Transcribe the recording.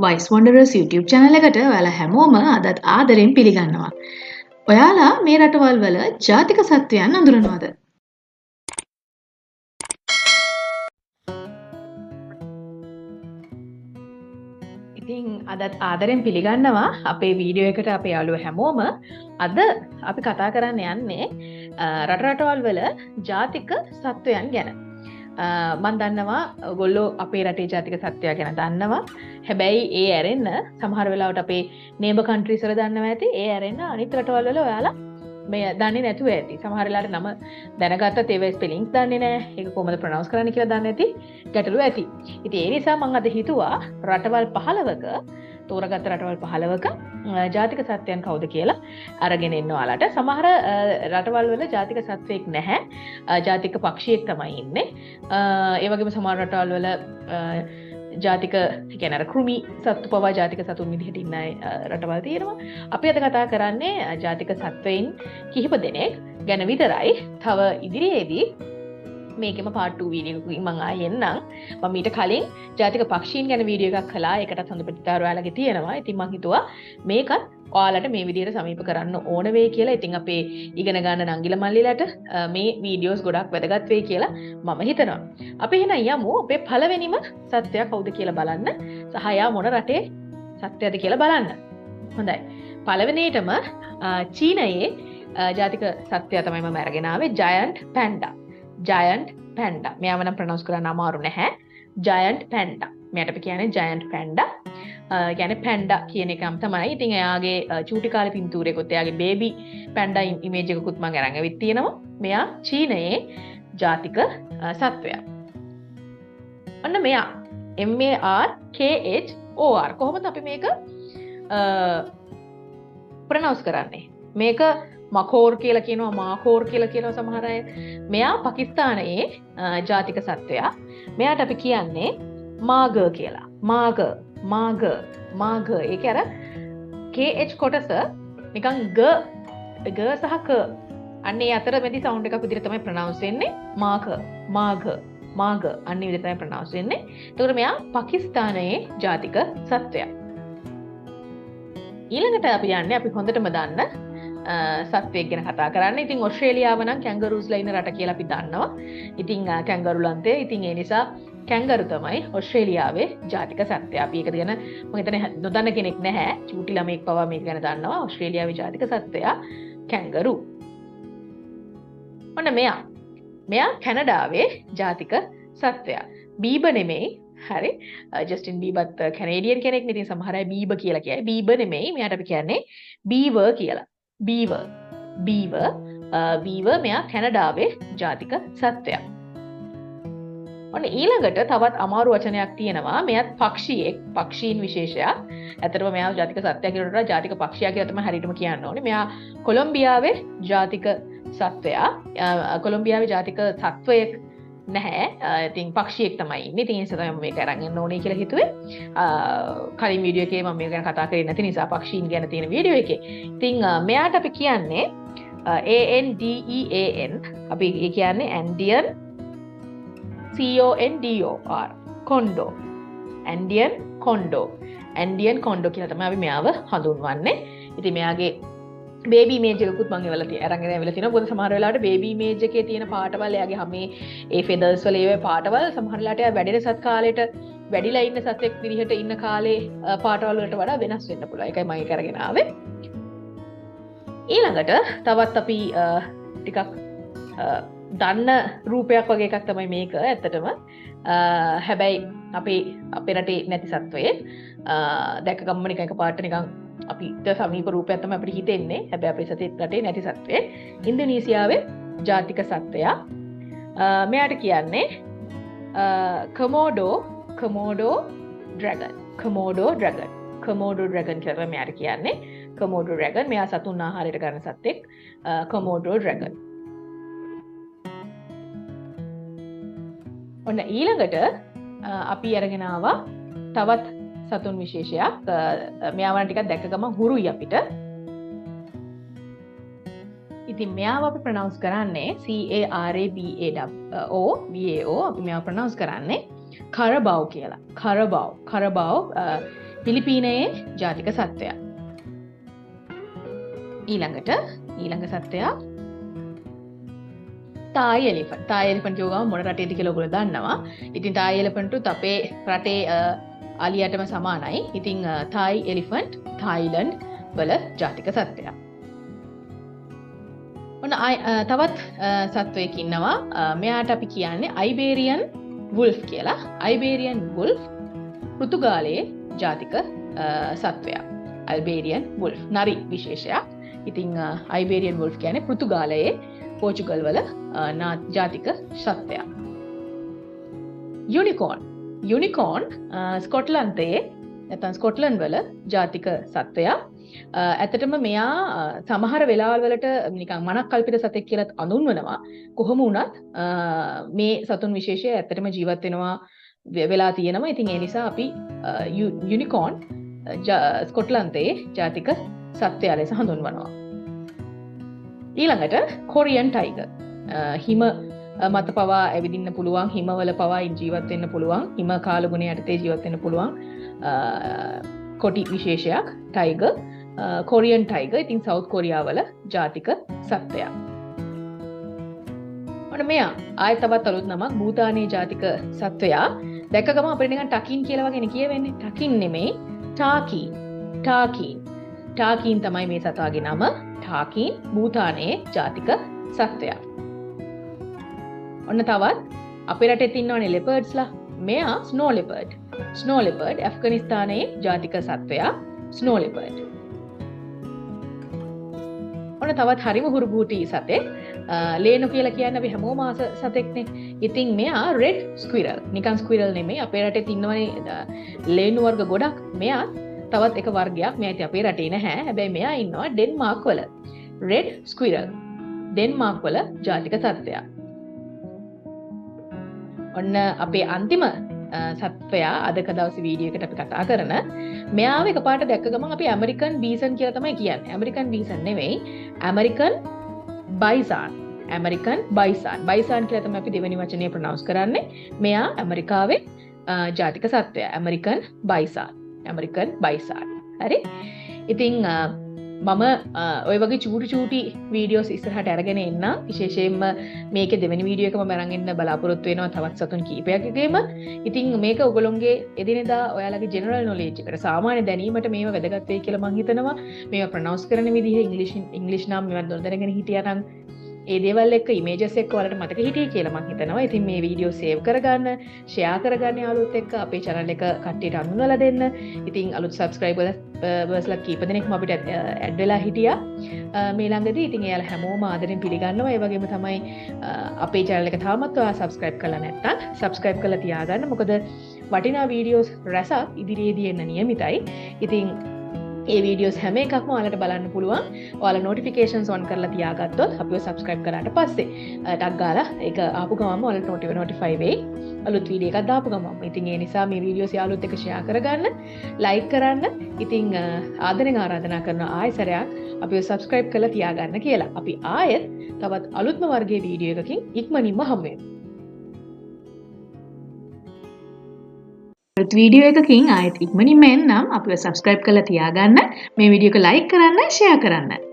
Vice වොන්ඩරර්ස් YouTube channel එකට ඔයාලා හැමෝම අදත් ආදරෙන් පිළිගන්නවා. ඔයාලා මේ රටවල් වල ජාතික සත්වයන් අඳුරනවද? ඉතින් අදත් ආදරෙන් පිළිගන්නවා අපේ වීඩියෝ එකට අපේ යාළුවෝ හැමෝම. අද අපි කතා කරන්න යන්නේ රටවල් වල ජාතික සත්වයන් ගැන. මම දන්නවා ඔයගොල්ලෝ අපේ රටේ ජාතික සත්වයා ගැන දන්නවා. හැබැයි ඒ ඇරෙන්න සමහර වෙලාවට අපේ නේබර් කන්ට්‍රීස් වල දන්නවා ඇති. ඒ ඇරෙන්න අනිත් රටවල් වල ඔයාලා මේ දන්නේ නැතුව ඇති. සමහර වෙලාවට නම දැනගත්තත් ඒවේ ස්පෙලිංස් දන්නේ නැහැ. ඒක කොහොමද ප්‍රොනවුන්ස් කරන්න කියලා දන්නේ නැති ගැටලු ඇති. ඉතින් ඒ නිසා මම අද හිතුවා රටවල් 15ක තෝරාගත්ත රටවල් 15ක ජාතික සත්වයන් කවුද කියලා අරගෙන එන්න ඔයාලට. සමහර රටවල් වල ජාතික සත්වෙක් නැහැ. ජාතික පක්ෂියෙක් තමයි ඉන්නේ. ඒ වගේම සමහර රටවල් වල ජාතික කියන්නේ අර කෘමි සත්තු පවා ජාතික සතුන් විදිහට ඉන්න රටවල් තියෙනවා. අපි අද කතා කරන්නේ ජාතික සත්වයින් කිහිප දෙනෙක් ගැන විතරයි. තව ඉදිරියේදී මේකෙම part 2 වීඩියෝ එකකින් මම ආයෙ එන්නම්. මම ඊට කලින් ජාතික පක්ෂීන් ගැන වීඩියෝ එකක් කළා. ඒකටත් හොඳ ප්‍රතිචාර ඔයාලගේ තියෙනවා. ඉතින් මම හිතුවා මේකත් ඔයාලට මේ විදිහට සමීප කරන්න ඕන වෙයි කියලා. ඉතින් අපේ ඉගෙන ගන්න නංගිල මල්ලිලට මේ වීඩියෝස් ගොඩක් වැදගත් වෙයි කියලා මම හිතනවා. අපි එහෙනම් යමු අපේ පළවෙනිම සත්වයා කවුද කියලා බලන්න. සහ යා මොන රටේ සත්වයාද කියලා බලන්න. හොඳයි. පළවෙනියටම චීනයේ ජාතික සත්වයා තමයි මම අරගෙන ආවේ giant panda. giant panda. මෙයාව නම් ප්‍රොනවුන්ස් කරන්න අමාරු නැහැ. giant panda. මෙයාට අපි කියන්නේ giant panda. කියන්නේ පැන්ඩා කියන එකම තමයි. ඉතින් එයාගේ චූටි කාලේ පින්තූරයකොත් එයාගේ බේබි පැන්ඩා ඉමේජ් එකකුත් මම අරන් ඇවිත් තියෙනවා. මෙයා චීනයේ ජාතික සත්වයා. ඔන්න මෙයා MARKHOR. කොහොමද අපි මේක ප්‍රොනවුන්ස් කරන්නේ? මේක මකෝර් කියලා කියනවා, මාකෝර් කියලා කියනවා සමහර අය. මෙයා පාකිස්තානයේ ජාතික සත්වයා. මෙයාට අපි කියන්නේ මාගර් කියලා. මාගර්. ඒක අර KH කොටස නිකන් ග සහ ක අන්නේ අතර මැදි සවුන්ඩ් එකක් විදිහට තමයි ප්‍රොනවුන්ස් වෙන්නේ. මාගර් අන්නේ විදිහට තමයි ප්‍රොනවුන්ස් වෙන්නේ. ඒකට මෙයා පාකිස්තානයේ ජාතික සත්වයා. ඊළඟට අපි යන්නේ අපි හොඳටම දන්න සත්වයෙක් ගැන කතා කරන්න. ඉතින් ඔස්ට්‍රේලියාව නම් කැංගරුස්ලා ඉන්න රට කියලා අපි දන්නවා. ඉතින් කැංගරුලන්තේ ඉතින් ඒ නිසා කැංගරු තමයි ඔස්ට්‍රේලියාවේ ජාතික සත්වයා. අපි ඒක ගැන මම හිතන්නේ නොදන්න කෙනෙක් නැහැ. චූටි ළමෙක් පවා මේක ගැන දන්නවා. ඔස්ට්‍රේලියාවේ ජාතික සත්වයා කැංගරු. ඔන්න මෙයා කැනඩාවේ ජාතික සත්වයා. බීබ නෙමෙයි. හරි. ජස්ටින් බීබත් කැනේඩියන් කෙනෙක්. ඉතින් සමහර අය බීබ කියලා කියයි. බීබ නෙමෙයි. මෙයාට අපි කියන්නේ බීවර් කියලා. බීවර් මෙයා කැනඩාවේ ජාතික සත්වයා. ඔන්න ඊළඟට තවත් අමාරු වචනයක් තියෙනවා. මෙයත් පක්ෂියෙක්, පක්ෂීන් විශේෂයක්. ඇත්තටම මෙයා ජාතික සත්වයා කියනකොට ජාතික පක්ෂියා කියලා තමයි හරියටම කියන්න ඕනේ. මෙයා කොලොම්බියාවේ ජාතික සත්වයා. කොලොම්බියාවේ ජාතික සත්වයෙක් නැහැ. ඉතින් පක්ෂියෙක් තමයි ඉන්නේ. ඉතින් ඒ නිසා තමයි මම මේක අරන් යන්න ඕනේ කියලා හිතුවේ. කලින් වීඩියෝ එකේ මම මේක ගැන කතා කරේ නැති නිසා පක්ෂීන් ගැන තියෙන වීඩියෝ එකේ. ඉතින් මෙයාට අපි කියන්නේ ANDEAN. අපි ඒ කියන්නේ Andean CONDOR කොන්ඩෝ. Andean කොන්ඩෝ කියලා තමයි අපි මෙයාව හඳුන්වන්නේ. ඉතින් මෙයාගේ බේබි ඉමේජ් එකකුත් මම අරන් ඇවිල්ලා තිනවා. මොකද සමහර වෙලාවට බේබි ඉමේජ් එකේ තියෙන පාටවල් එයාගේ හැමේ ඒ ෆෙදර්ස් වල ඒවේ පාටවල් සමහර වෙලාවට එයා වැඩෙන සත් කාලෙට වැඩිලා ඉන්න සතෙක් විදිහට ඉන්න කාලේ පාටවල් වලට වඩා වෙනස් වෙන්න පුළුවන්. ඒකයි මම ඒක අරගෙන ආවේ. ඊළඟට තවත් අපි ටිකක් දන්න රූපයක් වගේ එකක් තමයි මේක ඇත්තටම. හැබැයි අපේ රටේ නැති සත්වයේ දැක්ක ගම්ම නිකන් එකපාරට නිකන් අපිට සමීප රූපයක් තමයි අපිට හිතෙන්නේ. හැබැයි අපේ රටේ නැති සත්වයේ ඉන්දුනීසියාවේ ජාතික සත්වයා. මෙයාට කියන්නේ කමෝඩෝ ඩ්‍රැගන් කියලා මෙයාට කියන්නේ. කමෝඩෝ ඩ්‍රැගන් මෙයා සතුන් ආහාරයට ගන්න සතෙක්. කමෝඩෝ ඩ්‍රැගන්. ඔන්න ඊළඟට අපි අරගෙන ආවා තවත් සතුන් විශේෂයක්. මෙයාව ටිකක් දැක්ක ගමන් හුරුයි අපිට. ඉතින් මෙයාව අපි ප්‍රොනවුන්ස් කරන්නේ CARABAO. අපි මෙයාව ප්‍රොනවුන්ස් කරන්නේ කරබව් කියලා. කරබව් පිලිපීනයේ ජාතික සත්වයා. ඊළඟ සත්වයා තායි එලිෆන්ට්. තායි එලිෆන්ට් කියවම මොන රටේද කියලා ඔයගොල්ලෝ දන්නවා. ඉතින් තායි එලිෆන්ට්ුත් අපේ රටේ අලියටම සමානයි. ඉතින් තායි එලිෆන්ට් තායිලන්ඩ් වල ජාතික සත්වයා. ඔන්න තවත් සත්වයෙක් ඉන්නවා. මෙයාට අපි කියන්නේ අයිබේරියන් වුල්ෆ් කියලා. අයිබේරියන් වුල්ෆ් පෘතුගාලයේ ජාතික සත්වයා. අයිබේරියන් වුල්ෆ් නරි විශේෂයක්. ඉතින් අයිබේරියන් වුල්ෆ් කියන්නේ පෘතුගාලයේ පෝර්චුගල් වල ජාතික සත්වයා. යුනිකෝන් ස්කොට්ලන්තයේ නැත්නම් ස්කොට්ලන්ඩ් වල ජාතික සත්වයා. ඇත්තටම මෙයා සමහර වෙලාවල් වලට නිකන් මනක් කල්පිත සතෙක් කියලා අඳුන්වනවා. කොහොම වුණත් මේ සතුන් විශේෂය ඇත්තටම ජීවත් වෙනවා වෙලා තියෙනවා. ඉතින් ඒ නිසා අපි යුනිකෝන් ස්කොට්ලන්තයේ ජාතික සත්වයා ලෙස හඳුන්වනවා. ඊළඟට කොරියන් ටයිගර්. හිම මත පවා ඇවිදින්න පුළුවන්, හිමවල පවා ජීවත් වෙන්න පුළුවන්, හිම කාලගුණය යටතේ ජීවත් වෙන්න පුළුවන් කොටි විශේෂයක් ටයිගර්. Korean Tiger. ඉතින් සවුත් කොරියාවල ජාතික සත්වයා. ඔන්න මෙයා ආයෙත් තවත් අලුත් නමක් භූතානයේ ජාතික සත්වයා. දැක්ක ගම අපිට නිකන් ටකින් කියලා වගේනේ කියවෙන්නේ. ටකින් නෙමෙයි ටාකීන් තමයි මේ සතාගේ නම. ටාකීන් භූතානයේ ජාතික සත්වයා. ඔන්න තවත් අපේ රටේ ඉන්නවනේ ලෙපර්ඩ්ස්ලා. මෙයා ස්නෝ ලෙපර්ඩ් ඇෆ්ගනිස්තානයේ ජාතික සත්වයා ස්නෝ ලෙපර්ඩ්. ඔන්න තවත් හරිම හුරුබූටි සතෙක්. ලේනු කියලා කියන්නේ අපි හැමෝම ආස සතෙක්නේ. ඉතින් මෙයා රෙඩ් ස්ක්විරල්. නිකන් ස්ක්විරල් නෙමෙයි. අපේ රටේ ඉන්නවනේ ලේනු වර්ග ගොඩක්. මෙයා තවත් එක වර්ගයක්. මෙයා ඉතින් අපේ රටේ නැහැ. හැබැයි මෙයා ඉන්නවා ඩෙන්මාර්ක් වල. රෙඩ් ස්ක්විරල්. ඩෙන්මාර්ක් වල ජාතික සත්වයා. ඔන්න අපේ අන්තිම සත්වයා අදක දවසේ වීඩියෝ එකට අපි කතා කරන. මෙයාව එකපාරට දැක්ක ගමන් අපි ඇමරිකන් බීසන් කියලා තමයි කියන්නේ. ඇමරිකන් බීසන් නෙවෙයි. ඇමරිකන් බයිසන්. බයිසන් කියලා තමයි අපි දෙවෙනි වචනේ ප්‍රොනවුන්ස් කරන්නේ. මෙයා ඇමරිකාවේ ජාතික සත්වයා. ඇමරිකන් බයිසන්. හරි? ඉතින් මම ඔය වගේ චූටි වීඩියෝස් ඉස්සරහට අරගෙන එන්න. විශේෂයෙන්ම මේකේ දෙවෙනි වීඩියෝ එකම මම අරන් එන්න බලාපොරොත්තු වෙනවා තවත් සතුන් කීපයකගේම. ඉතින් මේක ඔයගොල්ලෝගේ එදිනෙදා ඔයාලගේ ජෙනරල් නොලෙජ් එකට සාමාන්‍ය දැනීමට මේව වැදගත් වෙයි කියලා මම හිතනවා. මේවා ප්‍රොනවුන්ස් කරන විදිහ ඉංග්‍රීසි නම් මේවා නොදැනගෙන හිටියා නම් ඒ දේවල් එක්ක ඉමේජස් එක්ක ඔයාලට මතක හිටියේ කියලා මම හිතනවා. ඉතින් මේ වීඩියෝ සේව් කරගන්න, ෂෙයා කරගන්න යාළුවොත් එක්ක අපේ channel එක කට්ටියට අඳුන්වලා දෙන්න. ඉතින් අලුත් subscribersලා කීප දෙනෙක්ම අපිට ඇඩ් වෙලා හිටියා මේ ළඟදී. ඉතින් එයාලා හැමෝම ආදරෙන් පිළිගන්නවා. ඒ වගේම තමයි අපේ channel එක තාමත් ඔයා subscribe කරලා නැත්නම් subscribe කරලා තියාගන්න. මොකද වටිනා වීඩියෝස් රැසක් ඉදිරියේදී එන්න නියමිතයි. ඉතින් ඒ වීඩියෝස් හැම එකක්ම ඔයාලට බලන්න පුළුවන්. ඔයාලා notifications on කරලා තියාගත්තොත් අපිව subscribe කරාට පස්සේ ටක් ගාලා ඒක ආපු ගමන්ම ඔයාලට notify වෙයි. අලුත් වීඩියෝ එකක් දාපු ගමන්ම. ඉතින් ඒ නිසා මේ වීඩියෝස් යාළුවොත් එක්ක share කරගන්න, like කරන්න. ඉතින් ආදරෙන් ආරාධනා කරනවා ආයෙසරයක් අපිව subscribe කරලා තියාගන්න කියලා. අපි ආයෙත් තවත් අලුත්ම වර්ගයේ වීඩියෝ එකකින් ඉක්මනින්ම හමු වෙමු. වීඩියෝ එකකින් ආයෙත් ඉක්මනින්ම එන්නම්. අපිව subscribe කරලා තියාගන්න. මේ වීඩියෝ එක like කරන්න, share කරන්න.